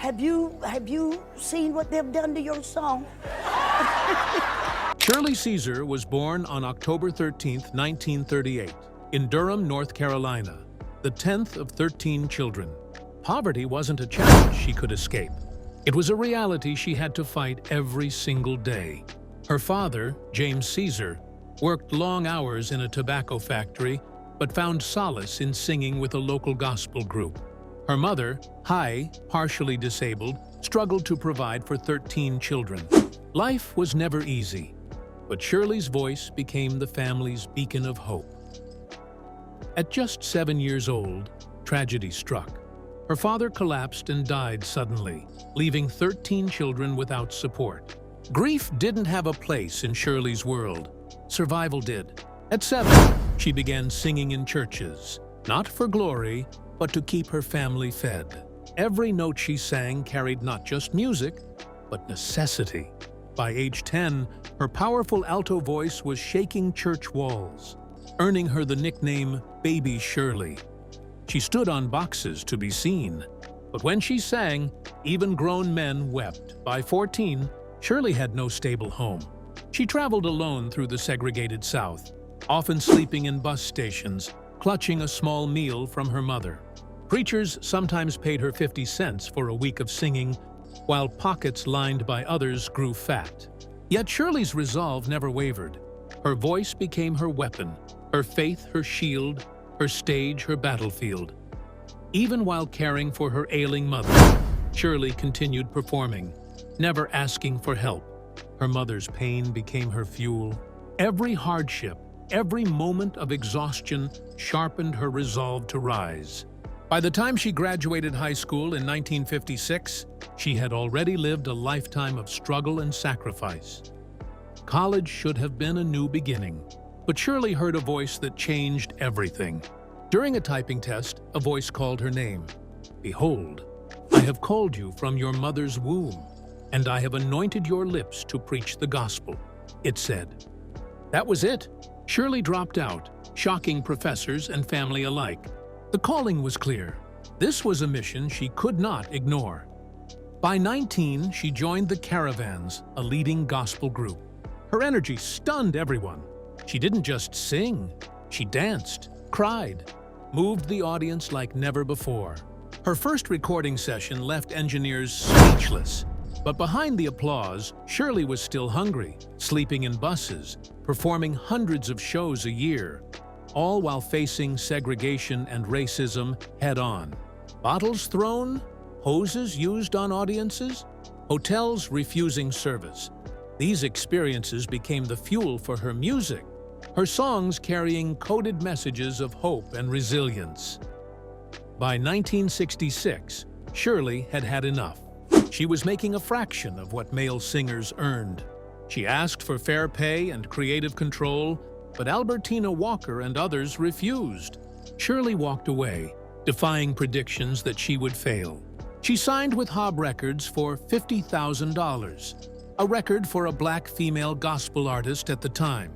have you seen what they've done to your song? Shirley Caesar was born on October 13, 1938, in Durham, North Carolina, the 10th of 13 children. Poverty wasn't a challenge she could escape. It was a reality she had to fight every single day. Her father, James Caesar, worked long hours in a tobacco factory, but found solace in singing with a local gospel group. Her mother, Hi, partially disabled, struggled to provide for 13 children. Life was never easy, but Shirley's voice became the family's beacon of hope. At just 7 years old, tragedy struck. Her father collapsed and died suddenly, leaving 13 children without support. Grief didn't have a place in Shirley's world. Survival did. At 7, she began singing in churches, not for glory, but to keep her family fed. Every note she sang carried not just music, but necessity. By age 10, her powerful alto voice was shaking church walls, earning her the nickname Baby Shirley. She stood on boxes to be seen, but when she sang, even grown men wept. By 14, Shirley had no stable home. She traveled alone through the segregated South, often sleeping in bus stations, clutching a small meal from her mother. Preachers sometimes paid her 50 cents for a week of singing, while pockets lined by others grew fat. Yet Shirley's resolve never wavered. Her voice became her weapon, her faith her shield, her stage her battlefield. Even while caring for her ailing mother, Shirley continued performing, never asking for help. Her mother's pain became her fuel. Every hardship, every moment of exhaustion sharpened her resolve to rise. By the time she graduated high school in 1956, she had already lived a lifetime of struggle and sacrifice. College should have been a new beginning, but Shirley heard a voice that changed everything. During a typing test, a voice called her name. "Behold, I have called you from your mother's womb, and I have anointed your lips to preach the gospel," it said. That was it. Shirley dropped out, shocking professors and family alike. The calling was clear. This was a mission she could not ignore. By 19, she joined the Caravans, a leading gospel group. Her energy stunned everyone. She didn't just sing, she danced, cried, moved the audience like never before. Her first recording session left engineers speechless. But behind the applause, Shirley was still hungry, sleeping in buses, performing hundreds of shows a year, all while facing segregation and racism head-on. Bottles thrown, hoses used on audiences, hotels refusing service. These experiences became the fuel for her music, her songs carrying coded messages of hope and resilience. By 1966, Shirley had had enough. She was making a fraction of what male singers earned. She asked for fair pay and creative control, but Albertina Walker and others refused. Shirley walked away, defying predictions that she would fail. She signed with Hob Records for $50,000, a record for a black female gospel artist at the time.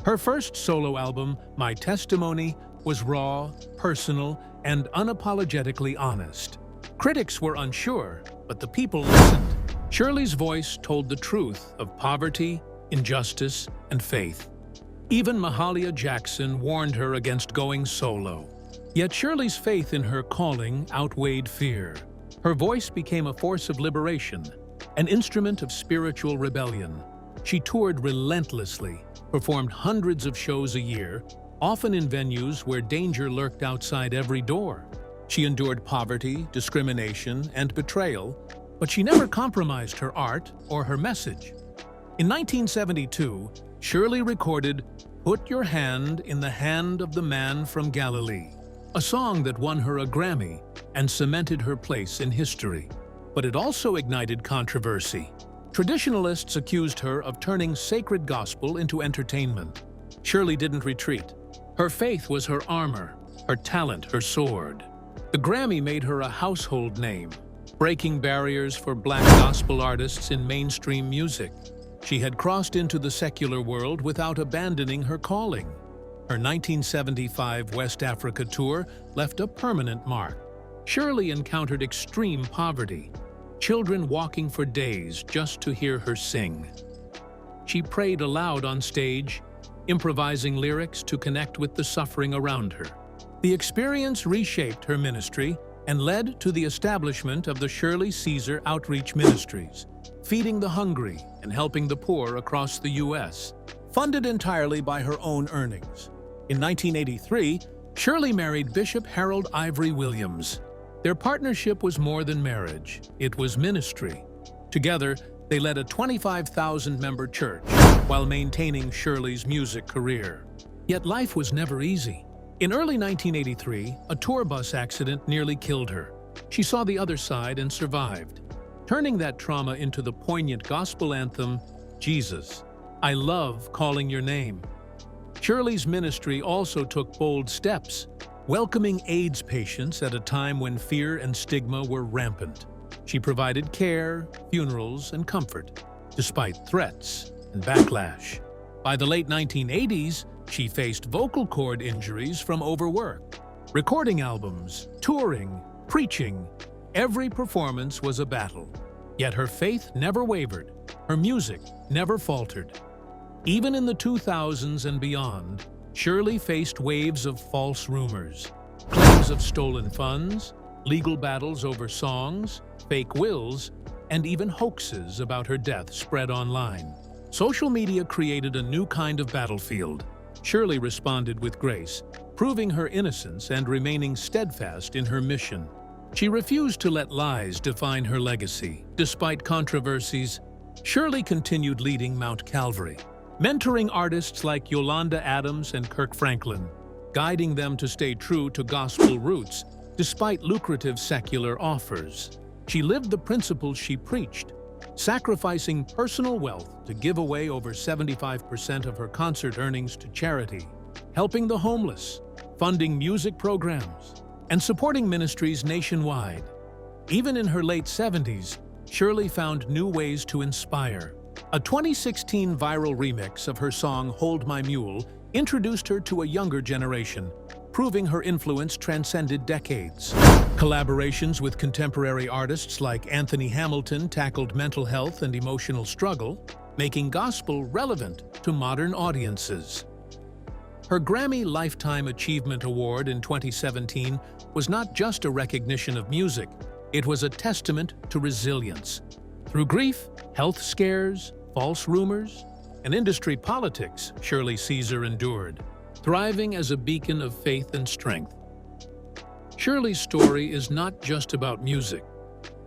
Her first solo album, My Testimony, was raw, personal, and unapologetically honest. Critics were unsure, but the people listened. Shirley's voice told the truth of poverty, injustice, and faith. Even Mahalia Jackson warned her against going solo. Yet Shirley's faith in her calling outweighed fear. Her voice became a force of liberation, an instrument of spiritual rebellion. She toured relentlessly, performed hundreds of shows a year, often in venues where danger lurked outside every door. She endured poverty, discrimination, and betrayal, but she never compromised her art or her message. In 1972, Shirley recorded "Put Your Hand in the Hand of the Man from Galilee," a song that won her a Grammy and cemented her place in history. But it also ignited controversy. Traditionalists accused her of turning sacred gospel into entertainment. Shirley didn't retreat. Her faith was her armor, her talent her sword. The Grammy made her a household name, breaking barriers for black gospel artists in mainstream music. She had crossed into the secular world without abandoning her calling. Her 1975 West Africa tour left a permanent mark. Shirley encountered extreme poverty. children walking for days just to hear her sing. She prayed aloud on stage, improvising lyrics to connect with the suffering around her. The experience reshaped her ministry and led to the establishment of the Shirley Caesar Outreach Ministries, feeding the hungry and helping the poor across the U.S., funded entirely by her own earnings. In 1983, Shirley married Bishop Harold Ivory Williams. Their partnership was more than marriage, it was ministry. Together, they led a 25,000-member church while maintaining Shirley's music career. Yet life was never easy. In early 1983, a tour bus accident nearly killed her. She saw the other side and survived, turning that trauma into the poignant gospel anthem, "Jesus, I love calling your name." Shirley's ministry also took bold steps, welcoming AIDS patients at a time when fear and stigma were rampant. She provided care, funerals, and comfort, despite threats and backlash. By the late 1980s, she faced vocal cord injuries from overwork. Recording albums, touring, preaching, every performance was a battle. Yet her faith never wavered, her music never faltered. Even in the 2000s and beyond, Shirley faced waves of false rumors, claims of stolen funds, legal battles over songs, fake wills, and even hoaxes about her death spread online. Social media created a new kind of battlefield. Shirley responded with grace, proving her innocence and remaining steadfast in her mission. She refused to let lies define her legacy. Despite controversies, Shirley continued leading Mount Calvary, mentoring artists like Yolanda Adams and Kirk Franklin, guiding them to stay true to gospel roots despite lucrative secular offers. She lived the principles she preached, sacrificing personal wealth to give away over 75% of her concert earnings to charity, helping the homeless, funding music programs, and supporting ministries nationwide. Even in her late 70s, Shirley found new ways to inspire. A 2016 viral remix of her song "Hold My Mule" introduced her to a younger generation, proving her influence transcended decades. Collaborations with contemporary artists like Anthony Hamilton tackled mental health and emotional struggle, making gospel relevant to modern audiences. Her Grammy Lifetime Achievement Award in 2017 was not just a recognition of music, it was a testament to resilience. Through grief, health scares, false rumors, and industry politics, Shirley Caesar endured, thriving as a beacon of faith and strength. Shirley's story is not just about music.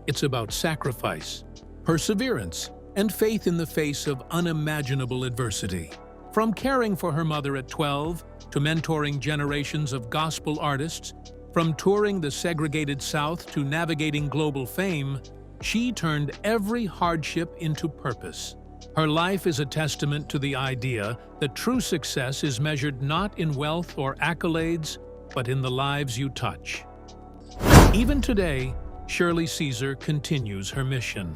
It's about sacrifice, perseverance, and faith in the face of unimaginable adversity. From caring for her mother at 12 to mentoring generations of gospel artists, from touring the segregated South to navigating global fame, she turned every hardship into purpose. Her life is a testament to the idea that true success is measured not in wealth or accolades, but in the lives you touch. Even today, Shirley Caesar continues her mission.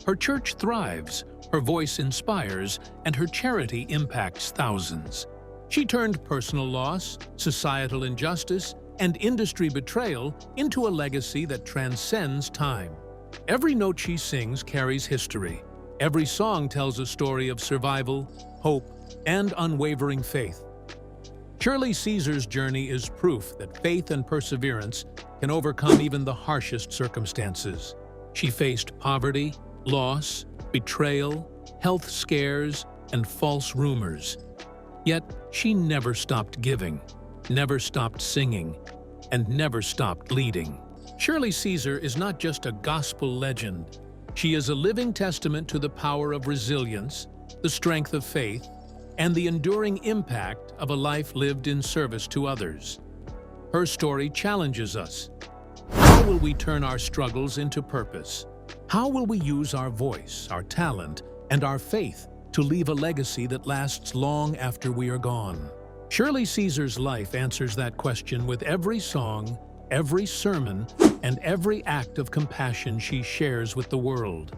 Her church thrives, her voice inspires, and her charity impacts thousands. She turned personal loss, societal injustice, and industry betrayal into a legacy that transcends time. Every note she sings carries history. Every song tells a story of survival, hope, and unwavering faith. Shirley Caesar's journey is proof that faith and perseverance can overcome even the harshest circumstances. She faced poverty, loss, betrayal, health scares, and false rumors. Yet she never stopped giving, never stopped singing, and never stopped leading. Shirley Caesar is not just a gospel legend. She is a living testament to the power of resilience, the strength of faith, and the enduring impact of a life lived in service to others. Her story challenges us. How will we turn our struggles into purpose? How will we use our voice, our talent, and our faith to leave a legacy that lasts long after we are gone? Shirley Caesar's life answers that question with every song, every sermon, and every act of compassion she shares with the world.